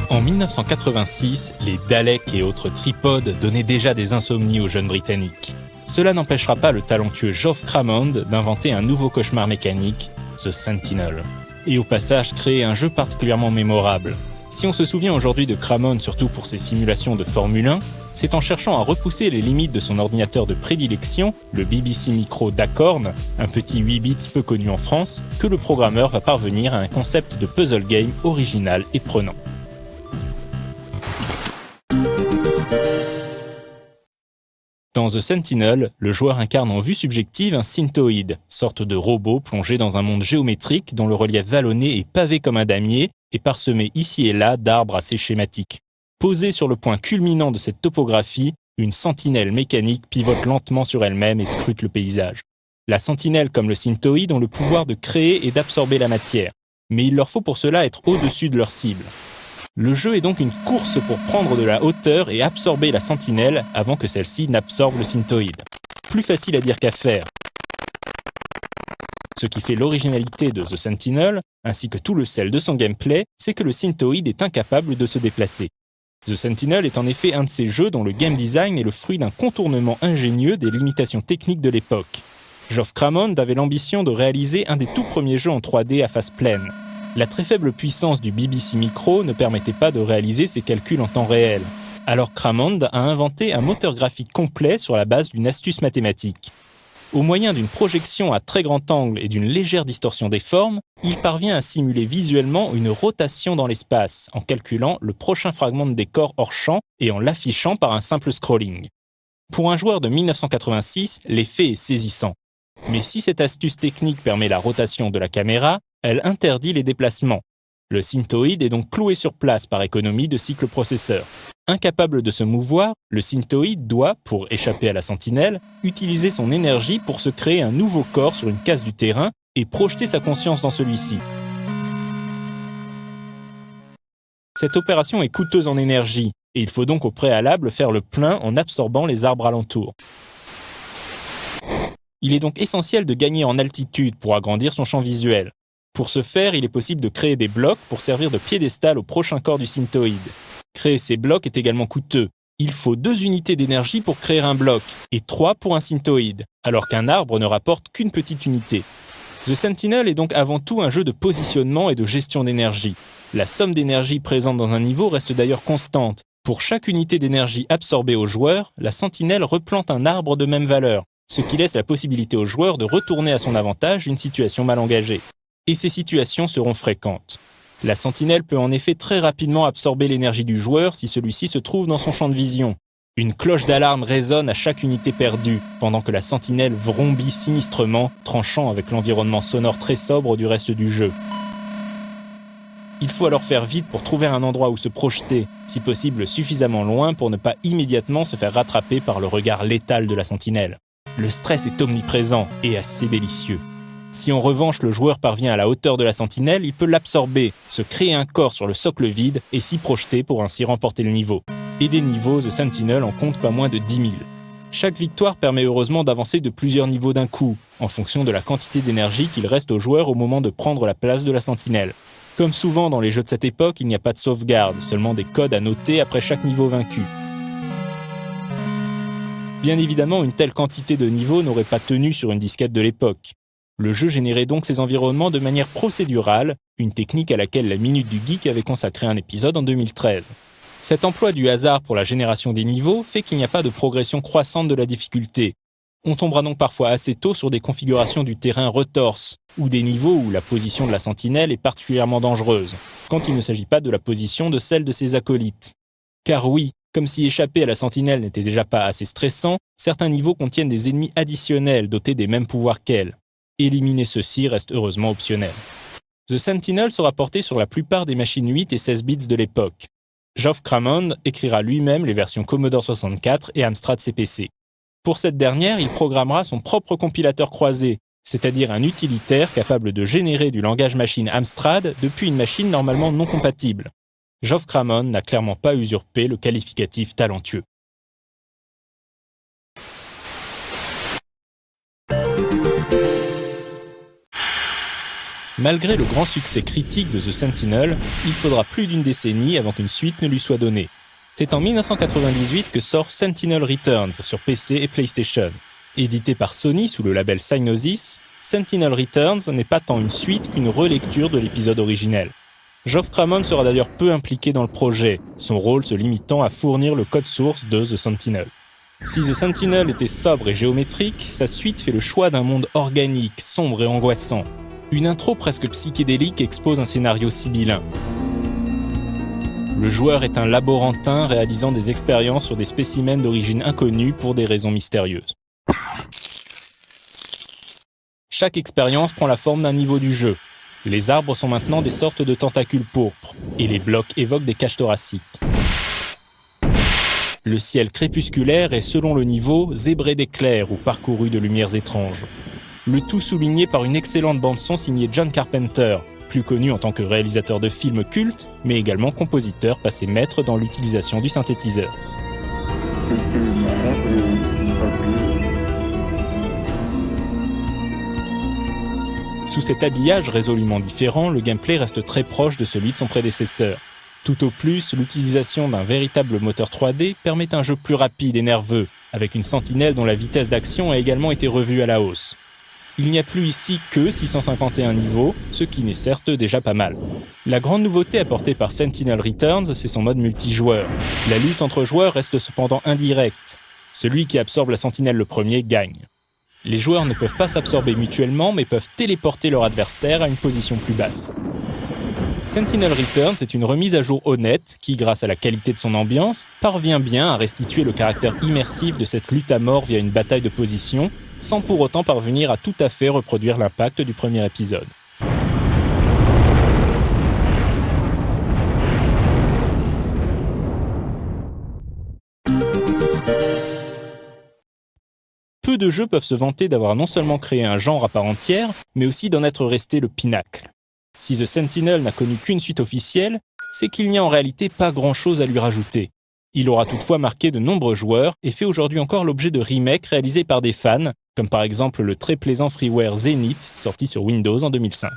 En 1986, les Daleks et autres tripodes donnaient déjà des insomnies aux jeunes Britanniques. Cela n'empêchera pas le talentueux Geoff Crammond d'inventer un nouveau cauchemar mécanique, The Sentinel. Et au passage créer un jeu particulièrement mémorable. Si on se souvient aujourd'hui de Crammond surtout pour ses simulations de Formule 1, c'est en cherchant à repousser les limites de son ordinateur de prédilection, le BBC Micro d'Acorn, un petit 8 bits peu connu en France, que le programmeur va parvenir à un concept de puzzle game original et prenant. Dans The Sentinel, le joueur incarne en vue subjective un synthoïde, sorte de robot plongé dans un monde géométrique dont le relief vallonné est pavé comme un damier et parsemé ici et là d'arbres assez schématiques. Posée sur le point culminant de cette topographie, une sentinelle mécanique pivote lentement sur elle-même et scrute le paysage. La sentinelle comme le synthoïde ont le pouvoir de créer et d'absorber la matière, mais il leur faut pour cela être au-dessus de leur cible. Le jeu est donc une course pour prendre de la hauteur et absorber la sentinelle avant que celle-ci n'absorbe le synthoïde. Plus facile à dire qu'à faire. Ce qui fait l'originalité de The Sentinel, ainsi que tout le sel de son gameplay, c'est que le synthoïde est incapable de se déplacer. The Sentinel est en effet un de ces jeux dont le game design est le fruit d'un contournement ingénieux des limitations techniques de l'époque. Geoff Crammond avait l'ambition de réaliser un des tout premiers jeux en 3D à face pleine. La très faible puissance du BBC Micro ne permettait pas de réaliser ces calculs en temps réel. Alors Crammond a inventé un moteur graphique complet sur la base d'une astuce mathématique. Au moyen d'une projection à très grand angle et d'une légère distorsion des formes, il parvient à simuler visuellement une rotation dans l'espace en calculant le prochain fragment de décor hors champ et en l'affichant par un simple scrolling. Pour un joueur de 1986, l'effet est saisissant. Mais si cette astuce technique permet la rotation de la caméra, elle interdit les déplacements. Le synthoïde est donc cloué sur place par économie de cycle processeur. Incapable de se mouvoir, le synthoïde doit, pour échapper à la sentinelle, utiliser son énergie pour se créer un nouveau corps sur une case du terrain et projeter sa conscience dans celui-ci. Cette opération est coûteuse en énergie, et il faut donc au préalable faire le plein en absorbant les arbres alentours. Il est donc essentiel de gagner en altitude pour agrandir son champ visuel. Pour ce faire, il est possible de créer des blocs pour servir de piédestal au prochain corps du synthoïde. Créer ces blocs est également coûteux. Il faut 2 unités d'énergie pour créer un bloc, et 3 pour un synthoïde, alors qu'un arbre ne rapporte qu'une petite unité. The Sentinel est donc avant tout un jeu de positionnement et de gestion d'énergie. La somme d'énergie présente dans un niveau reste d'ailleurs constante. Pour chaque unité d'énergie absorbée au joueur, la sentinelle replante un arbre de même valeur, ce qui laisse la possibilité au joueur de retourner à son avantage une situation mal engagée. Et ces situations seront fréquentes. La sentinelle peut en effet très rapidement absorber l'énergie du joueur si celui-ci se trouve dans son champ de vision. Une cloche d'alarme résonne à chaque unité perdue, pendant que la sentinelle vrombit sinistrement, tranchant avec l'environnement sonore très sobre du reste du jeu. Il faut alors faire vite pour trouver un endroit où se projeter, si possible suffisamment loin pour ne pas immédiatement se faire rattraper par le regard létal de la sentinelle. Le stress est omniprésent et assez délicieux. Si en revanche le joueur parvient à la hauteur de la sentinelle, il peut l'absorber, se créer un corps sur le socle vide et s'y projeter pour ainsi remporter le niveau. Et des niveaux, The Sentinel en compte pas moins de 10 000. Chaque victoire permet heureusement d'avancer de plusieurs niveaux d'un coup, en fonction de la quantité d'énergie qu'il reste au joueur au moment de prendre la place de la sentinelle. Comme souvent dans les jeux de cette époque, il n'y a pas de sauvegarde, seulement des codes à noter après chaque niveau vaincu. Bien évidemment, une telle quantité de niveaux n'aurait pas tenu sur une disquette de l'époque. Le jeu générait donc ses environnements de manière procédurale, une technique à laquelle la Minute du Geek avait consacré un épisode en 2013. Cet emploi du hasard pour la génération des niveaux fait qu'il n'y a pas de progression croissante de la difficulté. On tombera donc parfois assez tôt sur des configurations du terrain retorse, ou des niveaux où la position de la sentinelle est particulièrement dangereuse, quand il ne s'agit pas de la position de celle de ses acolytes. Car oui, comme si échapper à la sentinelle n'était déjà pas assez stressant, certains niveaux contiennent des ennemis additionnels dotés des mêmes pouvoirs qu'elle. Éliminer ceux-ci reste heureusement optionnel. The Sentinel sera porté sur la plupart des machines 8 et 16 bits de l'époque. Geoff Crammond écrira lui-même les versions Commodore 64 et Amstrad CPC. Pour cette dernière, il programmera son propre compilateur croisé, c'est-à-dire un utilitaire capable de générer du langage machine Amstrad depuis une machine normalement non compatible. Geoff Crammond n'a clairement pas usurpé le qualificatif talentueux. Malgré le grand succès critique de The Sentinel, il faudra plus d'une décennie avant qu'une suite ne lui soit donnée. C'est en 1998 que sort Sentinel Returns sur PC et PlayStation. Édité par Sony sous le label Psygnosis, Sentinel Returns n'est pas tant une suite qu'une relecture de l'épisode originel. Geoff Crammond sera d'ailleurs peu impliqué dans le projet, son rôle se limitant à fournir le code source de The Sentinel. Si The Sentinel était sobre et géométrique, sa suite fait le choix d'un monde organique, sombre et angoissant. Une intro presque psychédélique expose un scénario sibyllin. Le joueur est un laborantin réalisant des expériences sur des spécimens d'origine inconnue pour des raisons mystérieuses. Chaque expérience prend la forme d'un niveau du jeu. Les arbres sont maintenant des sortes de tentacules pourpres, et les blocs évoquent des cages thoraciques. Le ciel crépusculaire est, selon le niveau, zébré d'éclairs ou parcouru de lumières étranges. Le tout souligné par une excellente bande-son signée John Carpenter, plus connu en tant que réalisateur de films cultes, mais également compositeur passé maître dans l'utilisation du synthétiseur. Sous cet habillage résolument différent, le gameplay reste très proche de celui de son prédécesseur. Tout au plus, l'utilisation d'un véritable moteur 3D permet un jeu plus rapide et nerveux, avec une sentinelle dont la vitesse d'action a également été revue à la hausse. Il n'y a plus ici que 651 niveaux, ce qui n'est certes déjà pas mal. La grande nouveauté apportée par Sentinel Returns, c'est son mode multijoueur. La lutte entre joueurs reste cependant indirecte. Celui qui absorbe la sentinelle le premier gagne. Les joueurs ne peuvent pas s'absorber mutuellement, mais peuvent téléporter leur adversaire à une position plus basse. Sentinel Returns est une remise à jour honnête qui, grâce à la qualité de son ambiance, parvient bien à restituer le caractère immersif de cette lutte à mort via une bataille de position, sans pour autant parvenir à tout à fait reproduire l'impact du premier épisode. Peu de jeux peuvent se vanter d'avoir non seulement créé un genre à part entière, mais aussi d'en être resté le pinacle. Si The Sentinel n'a connu qu'une suite officielle, c'est qu'il n'y a en réalité pas grand-chose à lui rajouter. Il aura toutefois marqué de nombreux joueurs et fait aujourd'hui encore l'objet de remakes réalisés par des fans, comme par exemple le très plaisant freeware Zenith, sorti sur Windows en 2005.